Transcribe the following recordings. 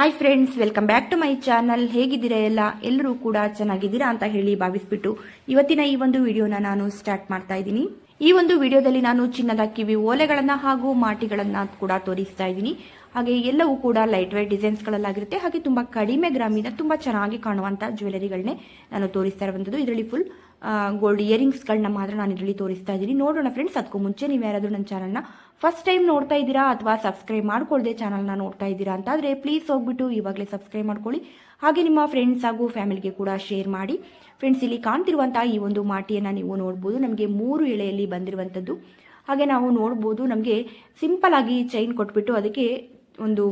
Hi friends, welcome back to my channel. ಹೇಗಿದ್ದೀರಾ ಎಲ್ಲರೂ ಕೂಡ ಚೆನ್ನಾಗಿದ್ದೀರಾ ಅಂತ ಹೇಳಿ ಭಾವಿಸ್ಬಿಟ್ಟು ಇವತ್ತಿನ ಈ ಒಂದು ವಿಡಿಯೋನ ನಾನು ಸ್ಟಾರ್ಟ್ ಮಾಡ್ತಾ ಇದ್ದೀನಿ. ಈ ಒಂದು ವಿಡಿಯೋದಲ್ಲಿ ನಾನು ಚಿನ್ನದ ಕಿವಿ ಓಲೆಗಳನ್ನ ಹಾಗೂ ಮಾಟಿಗಳನ್ನ ಕೂಡ ತೋರಿಸ್ತಾ ಇದ್ದೀನಿ. ಹಾಗೆ ಎಲ್ಲವೂ ಕೂಡ ಲೈಟ್ ವೇಟ್ ಡಿಸೈನ್ಸ್ಗಳಲ್ಲಾಗಿರುತ್ತೆ. ಹಾಗೆ ತುಂಬಾ ಕಡಿಮೆ ಗ್ರಾಮಿನ ತುಂಬಾ ಚೆನ್ನಾಗಿ ಕಾಣುವಂತ ಜ್ಯುವೆಲರಿಗಳನ್ನೇ ನಾನು ತೋರಿಸ್ತಾ ಇರುವಂಥದ್ದು. ಇದರಲ್ಲಿ ಫುಲ್ ಗೋಲ್ಡ್ ಇಯರಿಂಗ್ಸ್ಗಳನ್ನ ಮಾತ್ರ ನಾನು ಇದರಲ್ಲಿ ತೋರಿಸ್ತಾ ಇದ್ದೀನಿ. ನೋಡೋಣ ಫ್ರೆಂಡ್ಸ್, ಅದಕ್ಕೂ ಮುಂಚೆ ನೀವು ಯಾರಾದರೂ ನನ್ನ ಚಾನಲ್ನ ಫಸ್ಟ್ ಟೈಮ್ ನೋಡ್ತಾ ಇದ್ದೀರಾ ಅಥವಾ ಸಬ್ಸ್ಕ್ರೈಬ್ ಮಾಡ್ಕೊಳ್ಳದೆ ಚಾನಲ್ನ ನೋಡ್ತಾ ಇದ್ದೀರಾ ಅಂತಾದರೆ ಪ್ಲೀಸ್ ಹೋಗ್ಬಿಟ್ಟು ಇವಾಗಲೇ ಸಬ್ಸ್ಕ್ರೈಬ್ ಮಾಡ್ಕೊಳ್ಳಿ. ಹಾಗೆ ನಿಮ್ಮ ಫ್ರೆಂಡ್ಸ್ ಹಾಗೂ ಫ್ಯಾಮಿಲಿಗೆ ಕೂಡ ಶೇರ್ ಮಾಡಿ. ಫ್ರೆಂಡ್ಸ್, ಇಲ್ಲಿ ಕಾಣ್ತಿರುವಂತಹ ಈ ಒಂದು ಮಾಟಿಯನ್ನು ನೀವು ನೋಡ್ಬೋದು. ನಮಗೆ 3 ಎಳೆಯಲ್ಲಿ ಬಂದಿರುವಂಥದ್ದು. ಹಾಗೆ ನಾವು ನೋಡ್ಬೋದು, ನಮಗೆ ಸಿಂಪಲ್ ಆಗಿ ಚೈನ್ ಕೊಟ್ಬಿಟ್ಟು ಅದಕ್ಕೆ ಒಂದು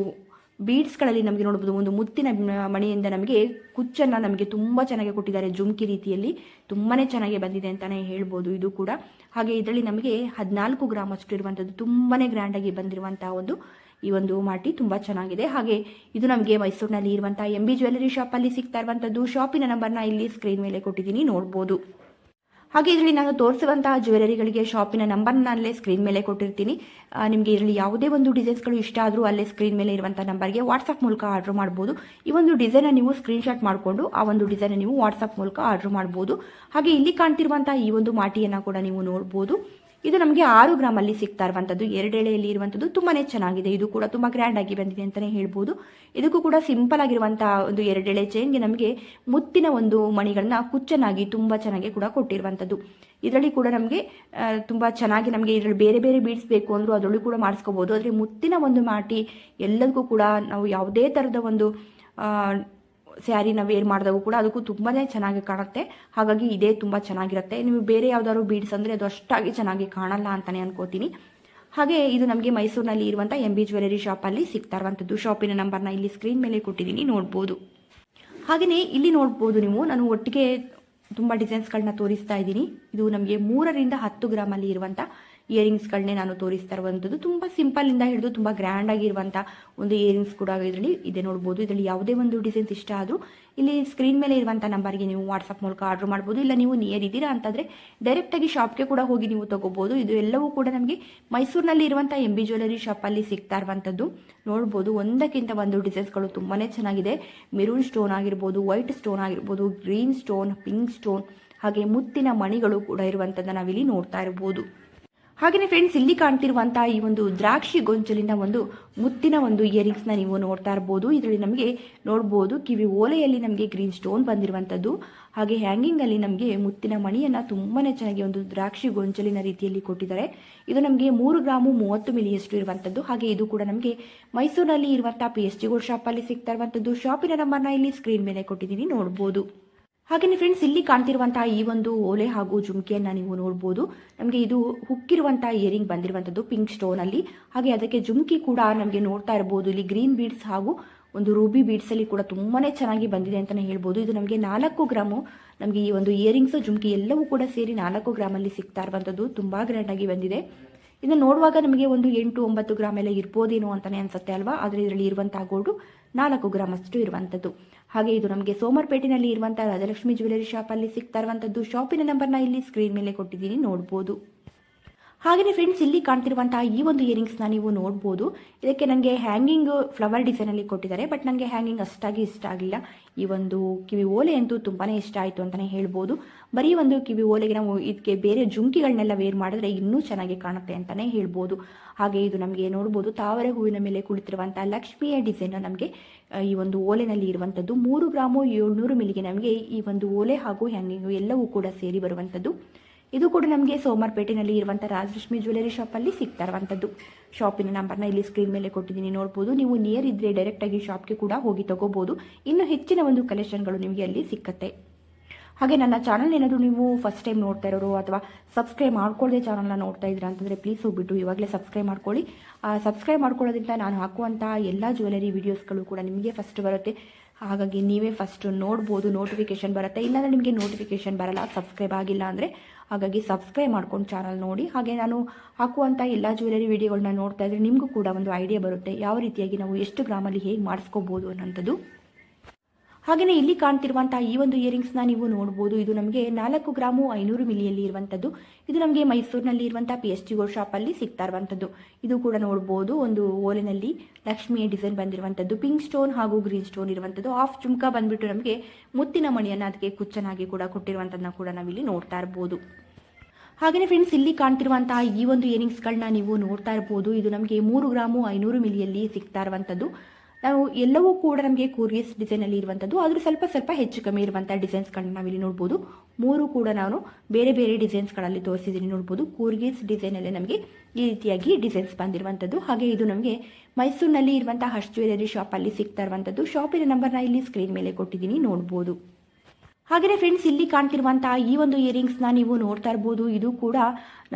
ಬೀಡ್ಸ್ಗಳಲ್ಲಿ ನಮಗೆ ನೋಡ್ಬೋದು ಒಂದು ಮುತ್ತಿನ ಮಣಿಯಿಂದ ನಮಗೆ ಕುಚ್ಚನ್ನು ನಮಗೆ ತುಂಬ ಚೆನ್ನಾಗಿ ಕೊಟ್ಟಿದ್ದಾರೆ. ಜುಮ್ಕಿ ರೀತಿಯಲ್ಲಿ ತುಂಬಾ ಚೆನ್ನಾಗಿ ಬಂದಿದೆ ಅಂತಲೇ ಹೇಳ್ಬೋದು ಇದು ಕೂಡ. ಹಾಗೆ ಇದರಲ್ಲಿ ನಮಗೆ 14 ಗ್ರಾಮ್ ಅಷ್ಟು ಇರುವಂಥದ್ದು ತುಂಬಾ ಗ್ರ್ಯಾಂಡಾಗಿ ಬಂದಿರುವಂತಹ ಈ ಒಂದು ಮಾಟಿ ತುಂಬ ಚೆನ್ನಾಗಿದೆ. ಹಾಗೆ ಇದು ನಮಗೆ ಮೈಸೂರಿನಲ್ಲಿ ಇರುವಂತಹ MB ಜ್ಯುವೆಲರಿ ಶಾಪಲ್ಲಿ ಸಿಗ್ತಾ ಇರುವಂಥದ್ದು. ಶಾಪಿನ ನಂಬರ್ನ ಇಲ್ಲಿ ಸ್ಕ್ರೀನ್ ಮೇಲೆ ಕೊಟ್ಟಿದ್ದೀನಿ, ನೋಡ್ಬೋದು. ಹಾಗೆ ಇದರಲ್ಲಿ ನಾನು ತೋರಿಸುವಂತಹ ಜ್ಯುವೆಲರಿಗಳಿಗೆ ಶಾಪಿನ ನಂಬರ್ನ ಅಲ್ಲೇ ಸ್ಕ್ರೀನ್ ಮೇಲೆ ಕೊಟ್ಟಿರ್ತೀನಿ. ನಿಮಗೆ ಇದರಲ್ಲಿ ಯಾವುದೇ ಒಂದು ಡಿಸೈನ್ಸ್ಗಳು ಇಷ್ಟ ಆದರೂ ಅಲ್ಲೇ ಸ್ಕ್ರೀನ್ ಮೇಲೆ ಇರುವಂಥ ನಂಬರ್ಗೆ ವಾಟ್ಸಪ್ ಮೂಲಕ ಆರ್ಡರ್ ಮಾಡ್ಬೋದು. ಈ ಒಂದು ಡಿಸೈನ ನೀವು ಸ್ಕ್ರೀನ್ಶಾಟ್ ಮಾಡಿಕೊಂಡು ಆ ಒಂದು ಡಿಸೈನ್ ನೀವು ವಾಟ್ಸಪ್ ಮೂಲಕ ಆರ್ಡರ್ ಮಾಡ್ಬೋದು. ಹಾಗೆ ಇಲ್ಲಿ ಕಾಣ್ತಿರುವಂತಹ ಈ ಒಂದು ಮಾಟಿಯನ್ನು ಕೂಡ ನೀವು ನೋಡ್ಬೋದು. ಇದು ನಮಗೆ 6 ಗ್ರಾಮಲ್ಲಿ ಸಿಗ್ತಾ ಇರುವಂಥದ್ದು, 2 ಎಳೆಯಲ್ಲಿ ಇರುವಂಥದ್ದು. ತುಂಬಾ ಚೆನ್ನಾಗಿದೆ. ಇದು ಕೂಡ ತುಂಬ ಗ್ರ್ಯಾಂಡ್ ಆಗಿ ಬಂದಿದೆ ಅಂತಲೇ ಹೇಳ್ಬೋದು. ಇದಕ್ಕೂ ಕೂಡ ಸಿಂಪಲ್ ಆಗಿರುವಂತಹ ಒಂದು 2 ಎಳೆ ಚೈನ್ಗೆ ನಮಗೆ ಮುತ್ತಿನ ಒಂದು ಮಣಿಗಳನ್ನ ಕುಚ್ಚನಾಗಿ ತುಂಬ ಚೆನ್ನಾಗಿ ಕೂಡ ಕೊಟ್ಟಿರುವಂಥದ್ದು. ಇದರಲ್ಲಿ ಕೂಡ ನಮಗೆ ತುಂಬ ಚೆನ್ನಾಗಿ ನಮಗೆ ಇದರಲ್ಲಿ ಬೇರೆ ಬೇರೆ ಬೀಡ್ಸ್ ಬೇಕು ಅಂದರೂ ಅದರಲ್ಲೂ ಕೂಡ ಮಾಡಿಸ್ಕೋಬೋದು. ಆದರೆ ಮುತ್ತಿನ ಒಂದು ಮಾಟಿ ಎಲ್ಲದಕ್ಕೂ ಕೂಡ ನಾವು ಯಾವುದೇ ಥರದ ಒಂದು ಸ್ಯಾರಿನ ವೇರ್ ಮಾಡಿದವು ಕೂಡ ಅದಕ್ಕೂ ತುಂಬಾ ಚೆನ್ನಾಗಿ ಕಾಣುತ್ತೆ. ಹಾಗಾಗಿ ಇದೇ ತುಂಬ ಚೆನ್ನಾಗಿರುತ್ತೆ. ನೀವು ಬೇರೆ ಯಾವ್ದಾದ್ರು ಬೀಡ್ಸ್ ಅಂದರೆ ಅದು ಅಷ್ಟಾಗಿ ಚೆನ್ನಾಗಿ ಕಾಣಲ್ಲ ಅಂತಲೇ ಅನ್ಕೋತೀನಿ. ಹಾಗೆ ಇದು ನಮಗೆ ಮೈಸೂರಿನಲ್ಲಿ ಇರುವಂಥ MB ಜ್ಯುವೆಲರಿ ಶಾಪಲ್ಲಿ ಸಿಗ್ತಾ ಇರುವಂಥದ್ದು. ಶಾಪಿನ ನಂಬರ್ನ ಇಲ್ಲಿ ಸ್ಕ್ರೀನ್ ಮೇಲೆ ಕೊಟ್ಟಿದ್ದೀನಿ, ನೋಡ್ಬೋದು. ಹಾಗೆಯೇ ಇಲ್ಲಿ ನೋಡ್ಬೋದು ನೀವು, ನಾನು ಒಟ್ಟಿಗೆ ತುಂಬ ಡಿಸೈನ್ಸ್ಗಳನ್ನ ತೋರಿಸ್ತಾ ಇದ್ದೀನಿ. ಇದು ನಮಗೆ 3 ರಿಂದ 10 ಗ್ರಾಮಲ್ಲಿ ಇರುವಂಥ ಇಯರಿಂಗ್ಸ್ಗಳನ್ನೇ ನಾನು ತೋರಿಸ್ತಾ ಇರುವಂಥದ್ದು. ತುಂಬ ಸಿಂಪಲಿಂದ ಹಿಡಿದು ತುಂಬ ಗ್ರ್ಯಾಂಡ್ ಆಗಿರುವಂಥ ಒಂದು ಇಯರಿಂಗ್ಸ್ ಕೂಡ ಇದರಲ್ಲಿ ಇದೆ, ನೋಡ್ಬೋದು. ಇದರಲ್ಲಿ ಯಾವುದೇ ಒಂದು ಡಿಸೈನ್ಸ್ ಇಷ್ಟ ಆದರೂ ಇಲ್ಲಿ ಸ್ಕ್ರೀನ್ ಮೇಲೆ ಇರುವಂಥ ನಂಬರ್ಗೆ ನೀವು ವಾಟ್ಸಪ್ ಮೂಲಕ ಆರ್ಡರ್ ಮಾಡ್ಬೋದು. ಇಲ್ಲ ನೀವು ನಿಯರ್ ಇದ್ದೀರಾ ಅಂತಂದರೆ ಡೈರೆಕ್ಟಾಗಿ ಶಾಪ್ಗೆ ಕೂಡ ಹೋಗಿ ನೀವು ತೊಗೋಬೋದು. ಇದು ಎಲ್ಲವೂ ಕೂಡ ನಮಗೆ ಮೈಸೂರಿನಲ್ಲಿ ಇರುವಂಥ MB ಜ್ಯುವೆಲರಿ ಶಾಪಲ್ಲಿ ಸಿಗ್ತಾ ಇರುವಂಥದ್ದು. ನೋಡ್ಬೋದು, ಒಂದಕ್ಕಿಂತ ಒಂದು ಡಿಸೈನ್ಸ್ಗಳು ತುಂಬಾ ಚೆನ್ನಾಗಿದೆ. ಮೆರೂನ್ ಸ್ಟೋನ್ ಆಗಿರ್ಬೋದು, ವೈಟ್ ಸ್ಟೋನ್ ಆಗಿರ್ಬೋದು, ಗ್ರೀನ್ ಸ್ಟೋನ್, ಪಿಂಕ್ ಸ್ಟೋನ್, ಹಾಗೆ ಮುತ್ತಿನ ಮಣಿಗಳು ಕೂಡ ಇರುವಂಥದ್ದು ನಾವಿಲ್ಲಿ ನೋಡ್ತಾ ಇರ್ಬೋದು. ಹಾಗೆಯೇ ಫ್ರೆಂಡ್ಸ್, ಇಲ್ಲಿ ಕಾಣ್ತಿರುವಂತಹ ಈ ಒಂದು ದ್ರಾಕ್ಷಿ ಗೊಂಚಲಿನ ಒಂದು ಮುತ್ತಿನ ಒಂದು ಇಯರಿಂಗ್ಸ್ನ ನೀವು ನೋಡ್ತಾ ಇರ್ಬೋದು. ಇದರಲ್ಲಿ ನಮಗೆ ನೋಡ್ಬೋದು ಕಿವಿ ಓಲೆಯಲ್ಲಿ ನಮಗೆ ಗ್ರೀನ್ ಸ್ಟೋನ್ ಬಂದಿರುವಂಥದ್ದು. ಹಾಗೆ ಹ್ಯಾಂಗಿಂಗಲ್ಲಿ ನಮಗೆ ಮುತ್ತಿನ ಮಣಿಯನ್ನು ತುಂಬಾ ಚೆನ್ನಾಗಿ ಒಂದು ದ್ರಾಕ್ಷಿ ಗೊಂಚಲಿನ ರೀತಿಯಲ್ಲಿ ಕೊಟ್ಟಿದ್ದಾರೆ. ಇದು ನಮಗೆ 3 ಗ್ರಾಮು 30 ಮಿಲಿಯಷ್ಟು ಇರುವಂಥದ್ದು. ಹಾಗೆ ಇದು ಕೂಡ ನಮಗೆ ಮೈಸೂರಿನಲ್ಲಿ ಇರುವಂಥ PSG ಗೋಲ್ಡ್ ಶಾಪಲ್ಲಿ ಸಿಗ್ತಾ ಇರುವಂಥದ್ದು. ಶಾಪಿನ ನಂಬರ್ನ ಇಲ್ಲಿ ಸ್ಕ್ರೀನ್ ಮೇಲೆ ಕೊಟ್ಟಿದ್ದೀನಿ, ನೋಡ್ಬೋದು. ಹಾಗೆಯೇ ಫ್ರೆಂಡ್ಸ್, ಇಲ್ಲಿ ಕಾಣ್ತಿರುವಂತಹ ಈ ಒಂದು ಓಲೆ ಹಾಗೂ ಜುಮ್ಕಿಯನ್ನು ನೀವು ನೋಡ್ಬೋದು. ನಮಗೆ ಇದು ಹುಕ್ಕಿರುವಂತಹ ಇಯರಿಂಗ್ ಬಂದಿರುವಂಥದ್ದು ಪಿಂಕ್ ಸ್ಟೋನಲ್ಲಿ. ಹಾಗೆ ಅದಕ್ಕೆ ಜುಮ್ಕಿ ಕೂಡ ನಮಗೆ ನೋಡ್ತಾ ಇರ್ಬೋದು. ಇಲ್ಲಿ ಗ್ರೀನ್ ಬೀಡ್ಸ್ ಹಾಗೂ ಒಂದು ರೂಬಿ ಬೀಡ್ಸಲ್ಲಿ ಕೂಡ ತುಂಬಾ ಚೆನ್ನಾಗಿ ಬಂದಿದೆ ಅಂತಲೇ ಹೇಳ್ಬೋದು. ಇದು ನಮಗೆ 4 ಗ್ರಾಮು ನಮಗೆ ಈ ಒಂದು ಇಯರಿಂಗ್ಸ್ ಜುಮ್ಕಿ ಎಲ್ಲವೂ ಕೂಡ ಸೇರಿ 4 ಗ್ರಾಮಲ್ಲಿ ಸಿಗ್ತಾ ಇರುವಂಥದ್ದು. ತುಂಬ ಗ್ರ್ಯಾಂಡಾಗಿ ಬಂದಿದೆ. ಇದನ್ನು ನೋಡುವಾಗ ನಮಗೆ ಒಂದು 8-9 ಗ್ರಾಮ್ ಎಲ್ಲ ಇರ್ಬೋದೇನೋ ಅಂತಲೇ ಅನ್ಸುತ್ತೆ ಅಲ್ವಾ. ಆದರೆ ಇದರಲ್ಲಿ ಇರುವಂತಹ ಗೋಲ್ಡು 4 ಗ್ರಾಮ್ ಅಷ್ಟು ಇರುವಂಥದ್ದು. ಹಾಗೆ ಇದು ನಮಗೆ ಸೋಮರ್ಪೇಟೆನಲ್ಲಿ ಇರುವಂಥ ರಾಜಲಕ್ಷ್ಮಿ ಜ್ಯುವೆಲರಿ ಶಾಪಲ್ಲಿ ಸಿಗ್ತಾ ಇರುವಂಥದ್ದು. ಶಾಪಿನ ನಂಬರ್ನ ಇಲ್ಲಿ ಸ್ಕ್ರೀನ್ ಮೇಲೆ ಕೊಟ್ಟಿದ್ದೀನಿ, ನೋಡ್ಬೋದು. ಹಾಗೆಯೇ ಫ್ರೆಂಡ್ಸ್, ಇಲ್ಲಿ ಕಾಣ್ತಿರುವಂತಹ ಈ ಒಂದು ಇಯರಿಂಗ್ಸ್ನ ನೀವು ನೋಡ್ಬೋದು. ಇದಕ್ಕೆ ನನಗೆ ಹ್ಯಾಂಗಿಂಗ್ ಫ್ಲವರ್ ಡಿಸೈನಲ್ಲಿ ಕೊಟ್ಟಿದ್ದಾರೆ. ಬಟ್ ನನಗೆ ಹ್ಯಾಂಗಿಂಗ್ ಅಷ್ಟಾಗಿ ಇಷ್ಟ ಆಗಲಿಲ್ಲ. ಈ ಒಂದು ಕಿವಿ ಓಲೆ ಅಂತೂ ತುಂಬಾ ಇಷ್ಟ ಆಯಿತು ಅಂತಲೇ ಹೇಳ್ಬೋದು. ಬರೀ ಒಂದು ಕಿವಿ ಓಲೆಗೆ ನಾವು ಇದಕ್ಕೆ ಬೇರೆ ಜುಮ್ಕಿಗಳನ್ನೆಲ್ಲ ವೇರ್ ಮಾಡಿದ್ರೆ ಇನ್ನೂ ಚೆನ್ನಾಗಿ ಕಾಣುತ್ತೆ ಅಂತಲೇ ಹೇಳ್ಬೋದು. ಹಾಗೆ ಇದು ನಮಗೆ ನೋಡ್ಬೋದು ತಾವರೆ ಹೂವಿನ ಮೇಲೆ ಕುಳಿತಿರುವಂಥ ಲಕ್ಷ್ಮಿಯ ಡಿಸೈನ್ ನಮಗೆ ಈ ಒಂದು ಓಲೆನಲ್ಲಿ ಇರುವಂಥದ್ದು. 3 ಗ್ರಾಮು 700 ಮಿಲಿಗೆ ನಮಗೆ ಈ ಒಂದು ಓಲೆ ಹಾಗೂ ಹ್ಯಾಂಗಿಂಗು ಎಲ್ಲವೂ ಕೂಡ ಸೇರಿ ಬರುವಂಥದ್ದು. ಇದು ಕೂಡ ನಮಗೆ ಸೋಮರ್ಪೇಟೆನಲ್ಲಿ ಇರುವಂಥ ರಾಜಲಕ್ಷ್ಮಿ ಜ್ಯುವೆಲರಿ ಶಾಪಲ್ಲಿ ಸಿಗ್ತಾ ಇರುವಂಥದ್ದು. ಶಾಪಿನ ನಂಬರ್ನ ಇಲ್ಲಿ ಸ್ಕ್ರೀನ್ ಮೇಲೆ ಕೊಟ್ಟಿದ್ದೀನಿ, ನೋಡ್ಬೋದು. ನೀವು ನಿಯರ್ ಇದ್ದರೆ ಡೈರೆಕ್ಟಾಗಿ ಶಾಪ್ಗೆ ಕೂಡ ಹೋಗಿ ತಗೋಬೋದು. ಇನ್ನು ಹೆಚ್ಚಿನ ಒಂದು ಕಲೆಕ್ಷನ್ಗಳು ನಿಮಗೆ ಅಲ್ಲಿ ಸಿಕ್ಕತ್ತೆ. ಹಾಗೆ ನನ್ನ ಚಾನಲ್ ಏನಾದರೂ ನೀವು ಫಸ್ಟ್ ಟೈಮ್ ನೋಡ್ತಾ ಇರೋರು ಅಥವಾ ಸಬ್ಸ್ಕ್ರೈಬ್ ಮಾಡ್ಕೊಳ್ಳದೆ ಚಾನಲ್ನ ನೋಡ್ತಾ ಇದ್ದೀರಾ ಅಂತಂದರೆ ಪ್ಲೀಸ್ ಹೋಗ್ಬಿಟ್ಟು ಇವಾಗಲೇ ಸಬ್ಸ್ಕ್ರೈಬ್ ಮಾಡ್ಕೊಳ್ಳಿ. ಸಬ್ಸ್ಕ್ರೈಬ್ ಮಾಡ್ಕೊಳ್ಳೋದ್ರಿಂದ ನಾನು ಹಾಕುವಂಥ ಎಲ್ಲ ಜ್ಯುವೆಲರಿ ವೀಡಿಯೋಸ್ಗಳು ಕೂಡ ನಿಮಗೆ ಫಸ್ಟ್ ಬರುತ್ತೆ. ಹಾಗಾಗಿ ನೀವೇ ಫಸ್ಟ್ ನೋಡ್ಬೋದು, ನೋಟಿಫಿಕೇಶನ್ ಬರುತ್ತೆ. ಇಲ್ಲಾಂದರೆ ನಿಮಗೆ ನೋಟಿಫಿಕೇಶನ್ ಬರಲ್ಲ ಸಬ್ಸ್ಕ್ರೈಬ್ ಆಗಿಲ್ಲ ಅಂದರೆ. ಹಾಗಾಗಿ ಸಬ್ಸ್ಕ್ರೈಬ್ ಮಾಡ್ಕೊಂಡು ಚಾನಲ್ ನೋಡಿ. ಹಾಗೆ ನಾನು ಹಾಕುವಂಥ ಎಲ್ಲ ಜ್ಯುವೆಲರಿ ವೀಡಿಯೋಗಳನ್ನ ನೋಡ್ತಾ ಇದ್ದರೆ ನಿಮಗೂ ಕೂಡ ಒಂದು ಐಡಿಯಾ ಬರುತ್ತೆ ಯಾವ ರೀತಿಯಾಗಿ ನಾವು ಎಷ್ಟು ಗ್ರಾಮಲ್ಲಿ ಹೇಗೆ ಮಾಡಿಸ್ಕೋಬೋದು ಅನ್ನೋಂಥದ್ದು. ಹಾಗೆಯೇ ಇಲ್ಲಿ ಕಾಣ್ತಿರುವಂತಹ ಈ ಒಂದು ಇಯರಿಂಗ್ಸ್ನ ನೀವು ನೋಡ್ಬೋದು. ಇದು ನಮಗೆ 4 ಗ್ರಾಮು 500 ಮಿಲಿಯಲ್ಲಿ ಇರುವಂಥದ್ದು. ಇದು ನಮಗೆ ಮೈಸೂರಿನಲ್ಲಿ ಇರುವಂತಹ PSG ಗೋಲ್ಡ್ ಶಾಪಲ್ಲಿ ಸಿಗ್ತಾ ಇರುವಂಥದ್ದು. ಇದು ಕೂಡ ನೋಡ್ಬೋದು, ಒಂದು ಓಲೆನಲ್ಲಿ ಲಕ್ಷ್ಮಿಯ ಡಿಸೈನ್ ಬಂದಿರುವಂಥದ್ದು, ಪಿಂಕ್ ಸ್ಟೋನ್ ಹಾಗೂ ಗ್ರೀನ್ ಸ್ಟೋನ್ ಇರುವಂಥದ್ದು. ಹಾಫ್ ಜುಮ್ಕ ಬಂದ್ಬಿಟ್ಟು ನಮಗೆ ಮುತ್ತಿನ ಮಣಿಯನ್ನು ಅದಕ್ಕೆ ಕುಚ್ಚನಾಗಿ ಕೂಡ ಕೊಟ್ಟಿರುವಂಥದ್ದನ್ನ ಕೂಡ ನಾವಿಲ್ಲಿ ನೋಡ್ತಾ ಇರ್ಬೋದು. ಹಾಗೆಯೇ ಫ್ರೆಂಡ್ಸ್, ಇಲ್ಲಿ ಕಾಣ್ತಿರುವಂತಹ ಈ ಒಂದು ಇಯರಿಂಗ್ಸ್ಗಳನ್ನ ನೀವು ನೋಡ್ತಾ ಇರ್ಬೋದು. ಇದು ನಮಗೆ 3 ಗ್ರಾಮು 500 ಮಿಲಿಯಲ್ಲಿ ಸಿಗ್ತಾ ಇರುವಂಥದ್ದು. ನಾವು ಎಲ್ಲವೂ ಕೂಡ ನಮಗೆ ಕೂರ್ಗಿಸ್ ಡಿಸೈನಲ್ಲಿ ಇರುವಂಥದ್ದು, ಆದರೂ ಸ್ವಲ್ಪ ಹೆಚ್ಚು ಕಮ್ಮಿ ಇರುವಂಥ ಡಿಸೈನ್ಸ್ಗಳನ್ನ ನಾವಿಲ್ಲಿ ನೋಡ್ಬೋದು. 3 ಕೂಡ ನಾನು ಬೇರೆ ಬೇರೆ ಡಿಸೈನ್ಸ್ಗಳಲ್ಲಿ ತೋರಿಸಿದ್ದೀನಿ ನೋಡ್ಬೋದು. ಕೂರ್ಗಿಸ್ ಡಿಸೈನಲ್ಲಿ ನಮಗೆ ಈ ರೀತಿಯಾಗಿ ಡಿಸೈನ್ಸ್ ಬಂದಿರುವಂಥದ್ದು. ಹಾಗೆ ಇದು ನಮಗೆ ಮೈಸೂರಿನಲ್ಲಿ ಇರುವಂಥ ಹರ್ಷ್ ಜ್ಯುವೆಲರಿ ಶಾಪಲ್ಲಿ ಸಿಗ್ತಾ ಇರುವಂಥದ್ದು. ಶಾಪಿನ ನಂಬರ್ನ ಇಲ್ಲಿ ಸ್ಕ್ರೀನ್ ಮೇಲೆ ಕೊಟ್ಟಿದ್ದೀನಿ, ನೋಡ್ಬೋದು. ಹಾಗೆಯೇ ಫ್ರೆಂಡ್ಸ್, ಇಲ್ಲಿ ಕಾಣ್ತಿರುವಂತಹ ಈ ಒಂದು ಇಯರಿಂಗ್ಸ್ನ ನೀವು ನೋಡ್ತಾ ಇರ್ಬೋದು. ಇದು ಕೂಡ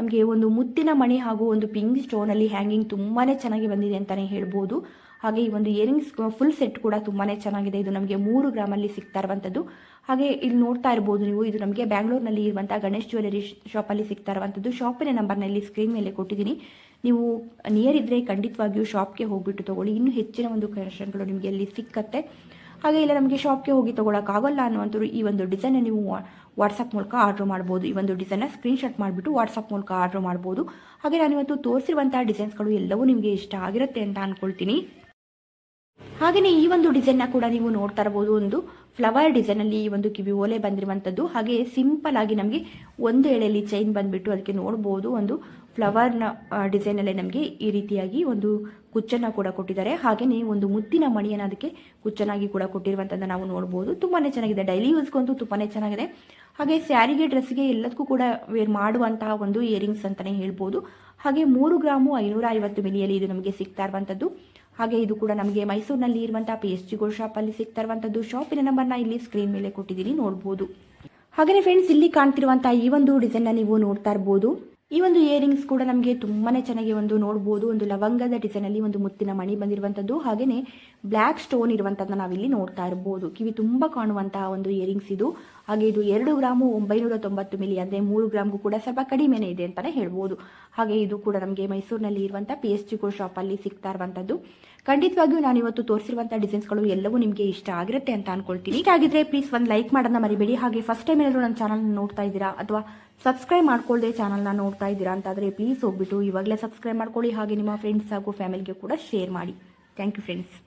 ನಮಗೆ ಒಂದು ಮುತ್ತಿನ ಮಣಿ ಹಾಗೂ ಒಂದು ಪಿಂಕ್ ಸ್ಟೋನಲ್ಲಿ ಹ್ಯಾಂಗಿಂಗ್ ತುಂಬಾ ಚೆನ್ನಾಗಿ ಬಂದಿದೆ ಅಂತಲೇ ಹೇಳ್ಬೋದು. ಹಾಗೆ ಈ ಒಂದು ಇಯರಿಂಗ್ಸ್ ಫುಲ್ ಸೆಟ್ ಕೂಡ ತುಂಬಾ ಚೆನ್ನಾಗಿದೆ. ಇದು ನಮಗೆ 3 ಗ್ರಾಮಲ್ಲಿ ಸಿಗ್ತಾ ಇರುವಂಥದ್ದು. ಹಾಗೆ ಇಲ್ಲಿ ನೋಡ್ತಾ ಇರ್ಬೋದು ನೀವು, ಇದು ನಮಗೆ ಬ್ಯಾಂಗ್ಳೂರ್ನಲ್ಲಿ ಇರುವಂಥ ಗಣೇಶ್ ಜ್ಯುವೆಲರಿ ಶಾಪಲ್ಲಿ ಸಿಗ್ತಾ ಇರುವಂಥದ್ದು. ಶಾಪಿನ ನಂಬರ್ನಲ್ಲಿ ಸ್ಕ್ರೀನ್ ಮೇಲೆ ಕೊಟ್ಟಿದ್ದೀನಿ. ನೀವು ನಿಯರ್ ಇದ್ದರೆ ಖಂಡಿತವಾಗಿಯೂ ಶಾಪ್ಗೆ ಹೋಗ್ಬಿಟ್ಟು ತೊಗೊಳ್ಳಿ. ಇನ್ನೂ ಹೆಚ್ಚಿನ ಒಂದು ಕಲೆಕ್ಷನ್ಗಳು ನಿಮಗೆ ಅಲ್ಲಿ ಸಿಕ್ಕತ್ತೆ. ಹಾಗೆ ಇಲ್ಲ ನಮಗೆ ಶಾಪ್ಗೆ ಹೋಗಿ ತೊಗೊಳಕ್ಕಾಗಲ್ಲ ಅನ್ನುವಂಥವ್ರು ಈ ಒಂದು ಡಿಸೈನ್ ನೀವು ವಾಟ್ಸಪ್ ಮೂಲಕ ಆರ್ಡ್ರ್ ಮಾಡ್ಬೋದು. ಈ ಒಂದು ಡಿಸೈನ್ನ ಸ್ಕ್ರೀನ್ಶಾಟ್ ಮಾಡಿಬಿಟ್ಟು ವಾಟ್ಸಪ್ ಮೂಲಕ ಆರ್ಡ್ರ್ ಮಾಡ್ಬೋದು. ಹಾಗೆ ನಾನಿವತ್ತು ತೋರಿಸಿರುವಂಥ ಡಿಸೈನ್ಸ್ಗಳು ಎಲ್ಲವೂ ನಿಮಗೆ ಇಷ್ಟ ಆಗಿರುತ್ತೆ ಅಂತ ಅಂದ್ಕೊಳ್ತೀನಿ. ಹಾಗೆಯೇ ಈ ಒಂದು ಡಿಸೈನ್ನ ಕೂಡ ನೀವು ನೋಡ್ತಾ ಇರಬಹುದು. ಒಂದು ಫ್ಲವರ್ ಡಿಸೈನಲ್ಲಿ ಈ ಒಂದು ಕಿವಿ ಓಲೆ ಬಂದಿರುವಂಥದ್ದು. ಹಾಗೆ ಸಿಂಪಲ್ ಆಗಿ ನಮಗೆ ಒಂದು ಎಳೆಯಲ್ಲಿ ಚೈನ್ ಬಂದ್ಬಿಟ್ಟು ಅದಕ್ಕೆ ನೋಡ್ಬೋದು ಒಂದು ಫ್ಲವರ್ನ ಡಿಸೈನಲ್ಲೇ ನಮಗೆ ಈ ರೀತಿಯಾಗಿ ಒಂದು ಕುಚ್ಚನ್ನು ಕೂಡ ಕೊಟ್ಟಿದ್ದಾರೆ. ಹಾಗೆಯೇ ಒಂದು ಮುತ್ತಿನ ಮಣಿಯನ್ನು ಅದಕ್ಕೆ ಕುಚ್ಚನಾಗಿ ಕೂಡ ಕೊಟ್ಟಿರುವಂಥದ್ದು ನಾವು ನೋಡ್ಬೋದು. ತುಂಬಾ ಚೆನ್ನಾಗಿದೆ, ಡೈಲಿ ಯೂಸ್ಗಂತೂ ತುಂಬಾ ಚೆನ್ನಾಗಿದೆ. ಹಾಗೆ ಸ್ಯಾರಿಗೆ, ಡ್ರೆಸ್ಗೆ ಎಲ್ಲದಕ್ಕೂ ಕೂಡ ವೇರ್ ಮಾಡುವಂತಹ ಒಂದು ಇಯರಿಂಗ್ಸ್ ಅಂತಲೇ ಹೇಳ್ಬೋದು. ಹಾಗೆ 3 ಗ್ರಾಮು 550 ಮಿಲಿಯಲ್ಲಿ ಇದು ನಮಗೆ ಸಿಗ್ತಾ ಇರುವಂಥದ್ದು. ಹಾಗೆ ಇದು ಕೂಡ ನಮಗೆ ಮೈಸೂರಿನಲ್ಲಿ ಇರುವಂತಹ PSG ಗೋಲ್ಡ್ ಶಾಪಲ್ಲಿ ಸಿಗ್ತಾ ಇರುವಂಥದ್ದು. ಶಾಪಿನ ನಂಬರ್ನ ಇಲ್ಲಿ ಸ್ಕ್ರೀನ್ ಮೇಲೆ ಕೊಟ್ಟಿದ್ದೀನಿ, ನೋಡ್ಬೋದು. ಹಾಗೆಯೇ ಫ್ರೆಂಡ್ಸ್, ಇಲ್ಲಿ ಕಾಣ್ತಿರುವಂತಹ ಈ ಒಂದು ಡಿಸೈನ್ನ ನೀವು ನೋಡ್ತಾ ಇರ್ಬೋದು. ಈ ಒಂದು ಇಯರಿಂಗ್ಸ್ ಕೂಡ ನಮಗೆ ತುಂಬಾ ಚೆನ್ನಾಗಿ ಒಂದು ನೋಡ್ಬೋದು. ಒಂದು ಲವಂಗದ ಡಿಸೈನಲ್ಲಿ ಒಂದು ಮುತ್ತಿನ ಮಣಿ ಬಂದಿರುವಂಥದ್ದು. ಹಾಗೆಯೇ ಬ್ಲ್ಯಾಕ್ ಸ್ಟೋನ್ ಇರುವಂಥದ್ದನ್ನ ನಾವಿಲ್ಲಿ ನೋಡ್ತಾ ಇರ್ಬೋದು. ಕಿವಿ ತುಂಬ ಕಾಣುವಂತಹ ಒಂದು ಇಯರಿಂಗ್ಸ್ ಇದು. ಹಾಗೆ ಇದು 2 ಗ್ರಾಮು 990 ಮಿಲಿ, ಅಂದರೆ 3 ಗ್ರಾಮ್ಗೂ ಕೂಡ ಸ್ವಲ್ಪ ಕಡಿಮೆನೇ ಇದೆ ಅಂತಲೇ ಹೇಳ್ಬೋದು. ಹಾಗೆ ಇದು ಕೂಡ ನಮಗೆ ಮೈಸೂರಿನಲ್ಲಿ ಇರುವಂಥ PSG ಗೋಲ್ಡ್ ಶಾಪಲ್ಲಿ ಸಿಗ್ತಾ ಇರುವಂಥದ್ದು. ಖಂಡಿತವಾಗಿಯೂ ನಾನು ಇವತ್ತು ತೋರಿಸಿರುವಂಥ ಡಿಸೈನ್ಸ್ಗಳು ಎಲ್ಲವೂ ನಿಮಗೆ ಇಷ್ಟ ಆಗಿರುತ್ತೆ ಅಂತ ಅನ್ಕೊಳ್ತೀನಿ. ಹೀಗಾಗಿದ್ರೆ ಪ್ಲೀಸ್ ಒಂದು ಲೈಕ್ ಮಾಡೋದನ್ನ ಮರಿಬೇಡಿ. ಹಾಗೆ ಫಸ್ಟ್ ಟೈಮ್ ಏನಾದರೂ ನನ್ನ ಚಾನಲ್ನ ನೋಡ್ತಾ ಇದ್ದೀರಾ ಅಥವಾ ಸಬ್ಸ್ಕ್ರೈಬ್ ಮಾಡ್ಕೊಳ್ಳದೆ ಚಾನಲ್ನ ನೋಡ್ತಾ ಇದ್ದೀರಾ ಅಂತಾದರೆ ಪ್ಲೀಸ್ ಹೋಗ್ಬಿಟ್ಟು ಇವಾಗಲೇ ಸಬ್ಸ್ಕ್ರೈಬ್ ಮಾಡ್ಕೊಳ್ಳಿ. ಹಾಗೆ ನಿಮ್ಮ ಫ್ರೆಂಡ್ಸ್ ಹಾಗೂ ಫ್ಯಾಮಿಲಿಗೆ ಕೂಡ ಶೇರ್ ಮಾಡಿ. Thank you friends.